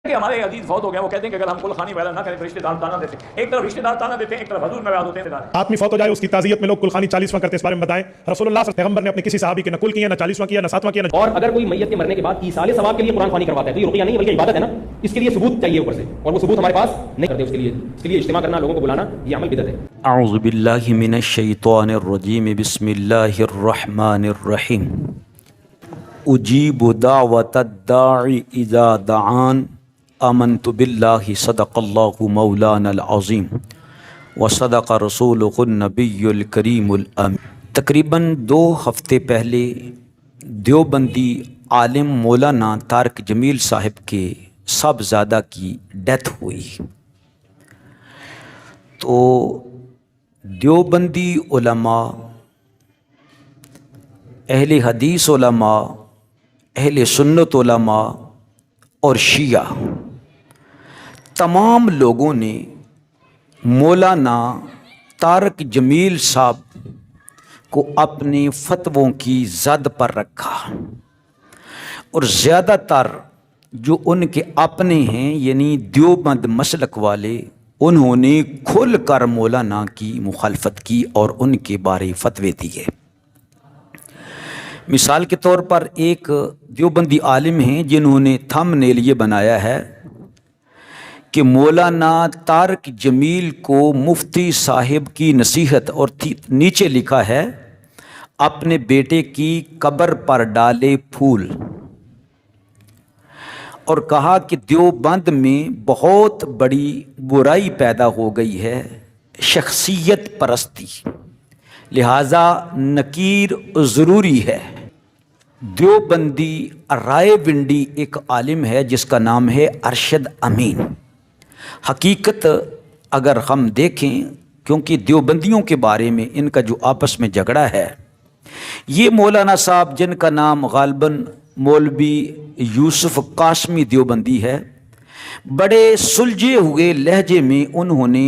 کہ ہمارے عزیز فوت ہو گیا، وہ کہتے ہیں کہ اگر ہم کل خانی وغیرہ نہ کریں تو رشتے دار تانا دیتے ہیں، ایک طرف رشتے دار تانا دیتے ہیں، ایک طرف حضور میں بیعت ہوتے ہیں۔ آدمی فوت ہو جائے اس کی تعزیت میں لوگ کل خانی 40واں کرتے ہیں، اس بارے میں بتائیں رسول اللہ صلی اللہ علیہ وسلم پیغمبر نے اپنے کسی صحابی کے نہ کل کیا، نہ 40واں کیا، نہ 7واں کیا، اور اگر کوئی میت کے مرنے کے بعد 30 سال ثواب کے لیے قرآن خوانی کرواتا ہے تو یہ رقیہ نہیں بلکہ عبادت ہے نا، اس کے لیے ثبوت چاہیے اوپر سے، اور وہ ثبوت ہمارے پاس نہیں کرتے، اس کے لیے اجتماع کرنا، لوگوں کو بلانا، یہ عمل بدعت ہے۔ اعوذ باللہ من الشیطان الرجیم، بسم اللہ الرحمن الرحیم۔ اجیب دعوت الداعی اذا دعان، آمنت باللہ، صدق اللہ مولانا العظیم وصدق رسولہ النبی الکریم الامین۔ تقریباً 2 ہفتے پہلے دیوبندی عالم مولانا طارق جمیل صاحب کے صاحبزادہ کی ڈیتھ ہوئی، تو دیوبندی علماء، اہل حدیث علماء، اہل سنت علماء اور شیعہ تمام لوگوں نے مولانا طارق جمیل صاحب کو اپنے فتووں کی زد پر رکھا، اور زیادہ تر جو ان کے اپنے ہیں یعنی دیوبند مسلک والے، انہوں نے کھل کر مولانا کی مخالفت کی اور ان کے بارے فتوے دیے۔ مثال کے طور پر ایک دیوبندی عالم ہیں جنہوں نے تھم نیل یہ بنایا ہے کہ مولانا طارق جمیل کو مفتی صاحب کی نصیحت، اور نیچے لکھا ہے اپنے بیٹے کی قبر پر ڈالے پھول، اور کہا کہ دیوبند میں بہت بڑی برائی پیدا ہو گئی ہے، شخصیت پرستی، لہذا نکیر ضروری ہے۔ دیوبندی رائے ونڈی ایک عالم ہے جس کا نام ہے ارشد امین۔ حقیقت اگر ہم دیکھیں، کیونکہ دیوبندیوں کے بارے میں ان کا جو آپس میں جھگڑا ہے، یہ مولانا صاحب جن کا نام غالباً مولوی یوسف قاسمی دیوبندی ہے، بڑے سلجھے ہوئے لہجے میں انہوں نے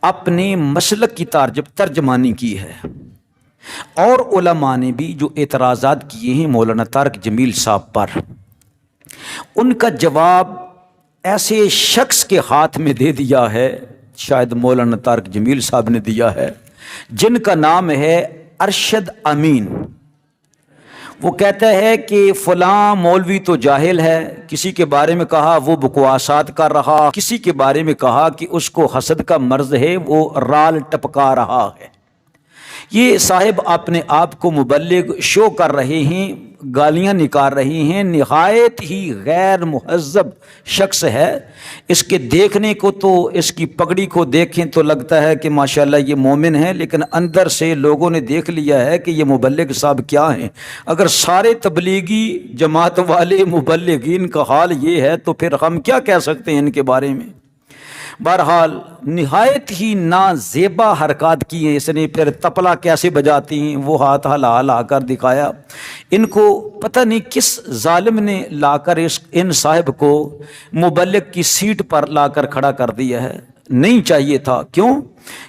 اپنے مسلک کی ترجمانی کی ہے، اور علماء نے بھی جو اعتراضات کیے ہیں مولانا طارق جمیل صاحب پر، ان کا جواب ایسے شخص کے ہاتھ میں دے دیا ہے، شاید مولانا طارق جمیل صاحب نے دیا ہے، جن کا نام ہے ارشد امین۔ وہ کہتا ہے کہ فلاں مولوی تو جاہل ہے، کسی کے بارے میں کہا وہ بکواسات کر رہا، کسی کے بارے میں کہا کہ اس کو حسد کا مرض ہے، وہ رال ٹپکا رہا ہے۔ یہ صاحب اپنے آپ کو مبلغ شو کر رہے ہیں، گالیاں نکال رہے ہیں، نہایت ہی غیر مہذب شخص ہے۔ اس کے دیکھنے کو تو، اس کی پگڑی کو دیکھیں تو لگتا ہے کہ ماشاءاللہ یہ مومن ہے، لیکن اندر سے لوگوں نے دیکھ لیا ہے کہ یہ مبلغ صاحب کیا ہیں۔ اگر سارے تبلیغی جماعت والے مبلغین کا حال یہ ہے تو پھر ہم کیا کہہ سکتے ہیں ان کے بارے میں۔ بہرحال نہایت ہی نازیبا حرکات کی ہیں اس نے، پھر تپلا کیسے بجاتی ہیں وہ ہاتھ ہلا ہلا کر دکھایا۔ ان کو پتہ نہیں کس ظالم نے لا کر ان صاحب کو مبلغ کی سیٹ پر لا کر کھڑا کر دیا ہے، نہیں چاہیے تھا۔ کیوں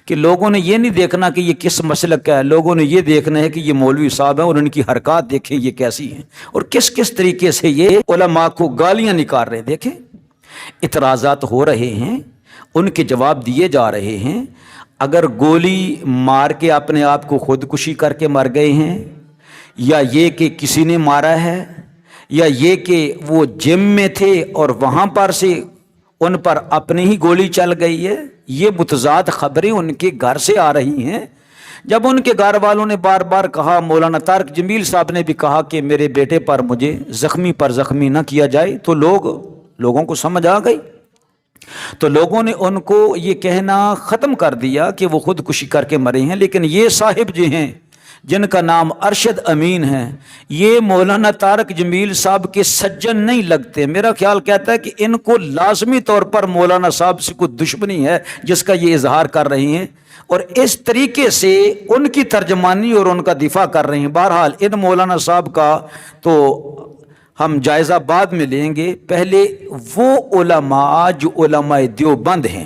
کہ لوگوں نے یہ نہیں دیکھنا کہ یہ کس مسلک کا ہے، لوگوں نے یہ دیکھنا ہے کہ یہ مولوی صاحب ہیں، اور ان کی حرکات دیکھیں یہ کیسی ہیں، اور کس کس طریقے سے یہ علماء کو گالیاں نکال رہے ہیں۔ دیکھیں اعتراضات ہو رہے ہیں، ان کے جواب دیے جا رہے ہیں۔ اگر گولی مار کے اپنے آپ کو خودکشی کر کے مر گئے ہیں، یا یہ کہ کسی نے مارا ہے، یا یہ کہ وہ جم میں تھے اور وہاں پر سے ان پر اپنی ہی گولی چل گئی ہے، یہ متضاد خبریں ان کے گھر سے آ رہی ہیں۔ جب ان کے گھر والوں نے بار بار کہا، مولانا طارق جمیل صاحب نے بھی کہا کہ میرے بیٹے پر مجھے زخمی پر زخمی نہ کیا جائے، تو لوگوں کو سمجھ آ گئی، تو لوگوں نے ان کو یہ کہنا ختم کر دیا کہ وہ خودکشی کر کے مرے ہیں۔ لیکن یہ صاحب جو ہیں جن کا نام ارشد امین ہے، یہ مولانا طارق جمیل صاحب کے سجن نہیں لگتے۔ میرا خیال کہتا ہے کہ ان کو لازمی طور پر مولانا صاحب سے کوئی دشمنی ہے جس کا یہ اظہار کر رہے ہیں، اور اس طریقے سے ان کی ترجمانی اور ان کا دفاع کر رہے ہیں۔ بہرحال ان مولانا صاحب کا تو ہم جائزہ بعد میں لیں گے، پہلے وہ علماء جو علماء دیوبند ہیں،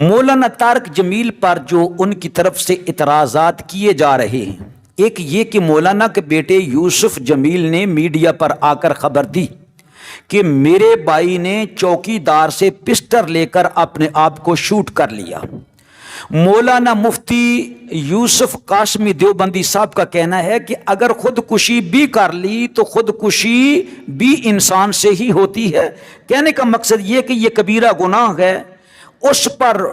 مولانا طارق جمیل پر جو ان کی طرف سے اعتراضات کیے جا رہے ہیں، ایک یہ کہ مولانا کے بیٹے یوسف جمیل نے میڈیا پر آ کر خبر دی کہ میرے بھائی نے چوکیدار سے پسٹل لے کر اپنے آپ کو شوٹ کر لیا۔ مولانا مفتی یوسف قاسمی دیوبندی صاحب کا کہنا ہے کہ اگر خودکشی بھی کر لی تو خودکشی بھی انسان سے ہی ہوتی ہے۔ کہنے کا مقصد یہ کہ یہ کبیرہ گناہ ہے، اس پر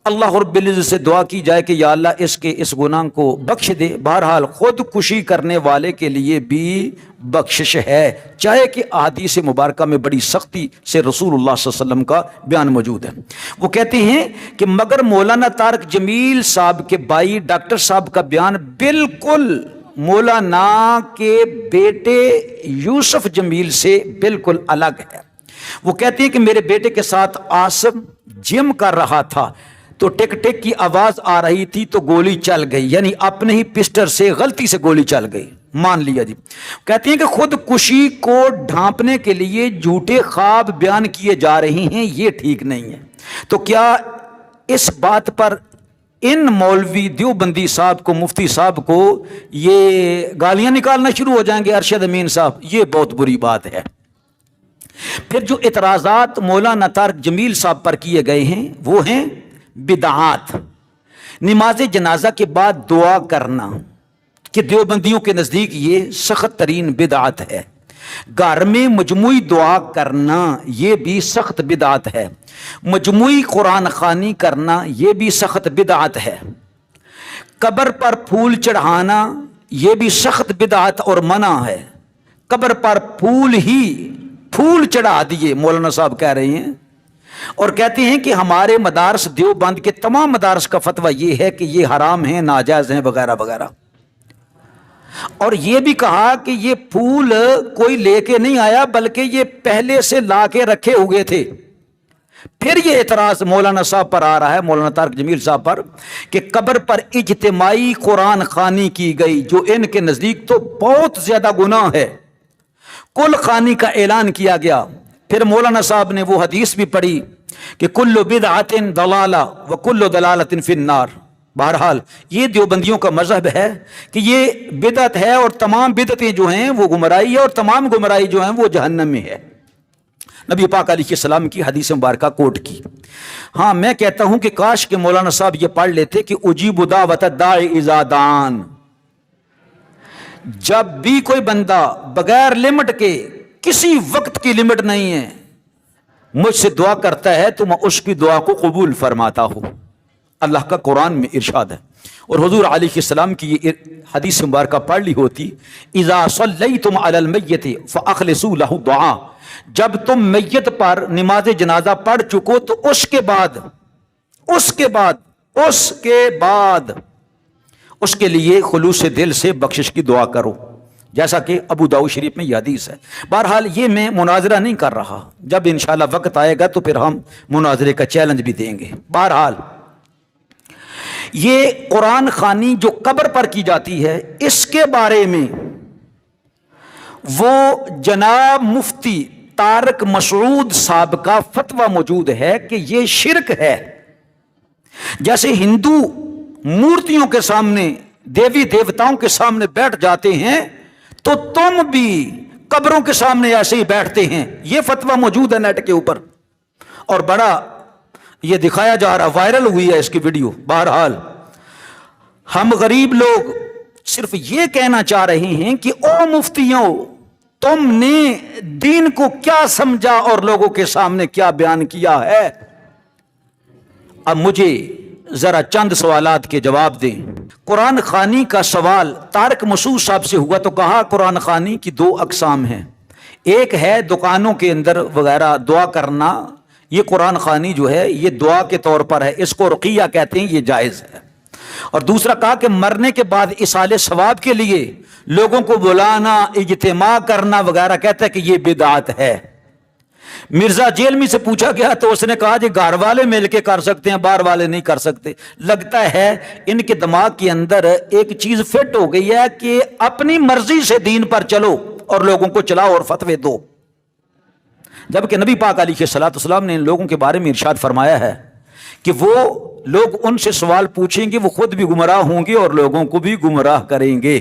اللہ رب العزت سے دعا کی جائے کہ یا اللہ اس کے اس گناہ کو بخش دے۔ بہرحال خودکشی کرنے والے کے لیے بھی بخشش ہے، چاہے کہ احادیث مبارکہ میں بڑی سختی سے رسول اللہ صلی اللہ علیہ وسلم کا بیان موجود ہے۔ وہ کہتے ہیں کہ مگر مولانا طارق جمیل صاحب کے بھائی ڈاکٹر صاحب کا بیان بالکل مولانا کے بیٹے یوسف جمیل سے بالکل الگ ہے۔ وہ کہتے ہیں کہ میرے بیٹے کے ساتھ عاصم جم کر رہا تھا تو ٹک ٹک کی آواز آ رہی تھی تو گولی چل گئی، یعنی اپنے ہی پسٹل سے غلطی سے گولی چل گئی، مان لیا جی۔ کہتے ہیں کہ خودکشی کو ڈھانپنے کے لیے جھوٹے خواب بیان کیے جا رہے ہیں، یہ ٹھیک نہیں ہے۔ تو کیا اس بات پر ان مولوی دیوبندی صاحب کو، مفتی صاحب کو یہ گالیاں نکالنا شروع ہو جائیں گے؟ ارشد امین صاحب، یہ بہت بری بات ہے۔ پھر جو اعتراضات مولانا طارق جمیل صاحب پر کیے گئے ہیں وہ ہیں بدعات۔ نماز جنازہ کے بعد دعا کرنا کہ دیوبندیوں کے نزدیک یہ سخت ترین بدعت ہے۔ گھر میں مجموعی دعا کرنا یہ بھی سخت بدعت ہے۔ مجموعی قرآن خوانی کرنا یہ بھی سخت بدعت ہے۔ قبر پر پھول چڑھانا یہ بھی سخت بدعت اور منع ہے۔ قبر پر پھول چڑھا دیے مولانا صاحب کہہ رہے ہیں، اور کہتے ہیں کہ ہمارے مدارس دیوبند کے تمام مدارس کا فتویٰ یہ ہے کہ یہ حرام ہیں، ناجائز ہیں، وغیرہ وغیرہ۔ اور یہ بھی کہا کہ یہ پھول کوئی لے کے نہیں آیا بلکہ یہ پہلے سے لا کے رکھے ہوئے تھے۔ پھر یہ اعتراض مولانا صاحب پر آ رہا ہے، مولانا طارق جمیل صاحب پر، کہ قبر پر اجتماعی قرآن خوانی کی گئی جو ان کے نزدیک تو بہت زیادہ گناہ ہے، کل خوانی کا اعلان کیا گیا۔ پھر مولانا صاحب نے وہ حدیث بھی پڑھی کہ کل بدعت ضلالہ وکل ضلالۃ فی النار۔ بہرحال یہ دیوبندیوں کا مذہب ہے کہ یہ بدعت ہے اور تمام بدعتیں جو ہیں وہ گمراہی ہے، اور تمام گمراہی جو ہیں وہ جہنم میں ہے۔ نبی پاک علیہ السلام کی حدیث مبارکہ کوٹ کی۔ ہاں میں کہتا ہوں کہ کاش کہ مولانا صاحب یہ پڑھ لیتے کہ اجیب دعوت الداعی اذا دعان، جب بھی کوئی بندہ بغیر لمٹ کے، کسی وقت کی لمٹ نہیں ہے، مجھ سے دعا کرتا ہے تو میں اس کی دعا کو قبول فرماتا ہوں۔ اللہ کا قرآن میں ارشاد ہے، اور حضور علیہ السلام کی یہ حدیث مبارکہ پڑھ لی ہوتی، اذا صلیتم علی المیت فاخلصوا لہ الدعاء، جب تم میت پر نماز جنازہ پڑھ چکو تو اس کے بعد اس کے لیے خلوص دل سے بخشش کی دعا کرو، جیسا کہ ابو داؤد شریف میں یہ حدیث ہے۔ بہرحال یہ میں مناظرہ نہیں کر رہا، جب انشاءاللہ وقت آئے گا تو پھر ہم مناظرے کا چیلنج بھی دیں گے۔ بہرحال یہ قرآن خوانی جو قبر پر کی جاتی ہے، اس کے بارے میں وہ جناب مفتی طارق مسعود صاحب کا فتویٰ موجود ہے کہ یہ شرک ہے۔ جیسے ہندو مورتیوں کے سامنے، دیوی دیوتاؤں کے سامنے بیٹھ جاتے ہیں تو تم بھی قبروں کے سامنے ایسے ہی بیٹھتے ہیں، یہ فتویٰ موجود ہے نیٹ کے اوپر، اور بڑا یہ دکھایا جا رہا، وائرل ہوئی ہے اس کی ویڈیو۔ بہرحال ہم غریب لوگ صرف یہ کہنا چاہ رہے ہیں کہ او مفتیوں، تم نے دین کو کیا سمجھا اور لوگوں کے سامنے کیا بیان کیا ہے؟ اب مجھے ذرا چند سوالات کے جواب دیں۔ قرآن خوانی کا سوال طارق مسعود صاحب سے ہوا تو کہا قرآن خوانی کی دو اقسام ہیں، ایک ہے دکانوں کے اندر وغیرہ دعا کرنا، یہ قرآن خوانی جو ہے یہ دعا کے طور پر ہے، اس کو رقیہ کہتے ہیں، یہ جائز ہے۔ اور دوسرا کہا کہ مرنے کے بعد اصال ثواب کے لیے لوگوں کو بلانا، اجتماع کرنا وغیرہ، کہتا ہے کہ یہ بدعت ہے۔ مرزا جیلمی سے پوچھا گیا تو اس نے کہا جی گھر والے مل کے کر سکتے ہیں، باہر والے نہیں کر سکتے۔ لگتا ہے ان کے دماغ کے اندر ایک چیز فٹ ہو گئی ہے کہ اپنی مرضی سے دین پر چلو اور لوگوں کو چلاؤ اور فتوے دو، جبکہ نبی پاک علیہ الصلوۃ والسلام نے ان لوگوں کے بارے میں ارشاد فرمایا ہے کہ وہ لوگ ان سے سوال پوچھیں گے، وہ خود بھی گمراہ ہوں گے اور لوگوں کو بھی گمراہ کریں گے۔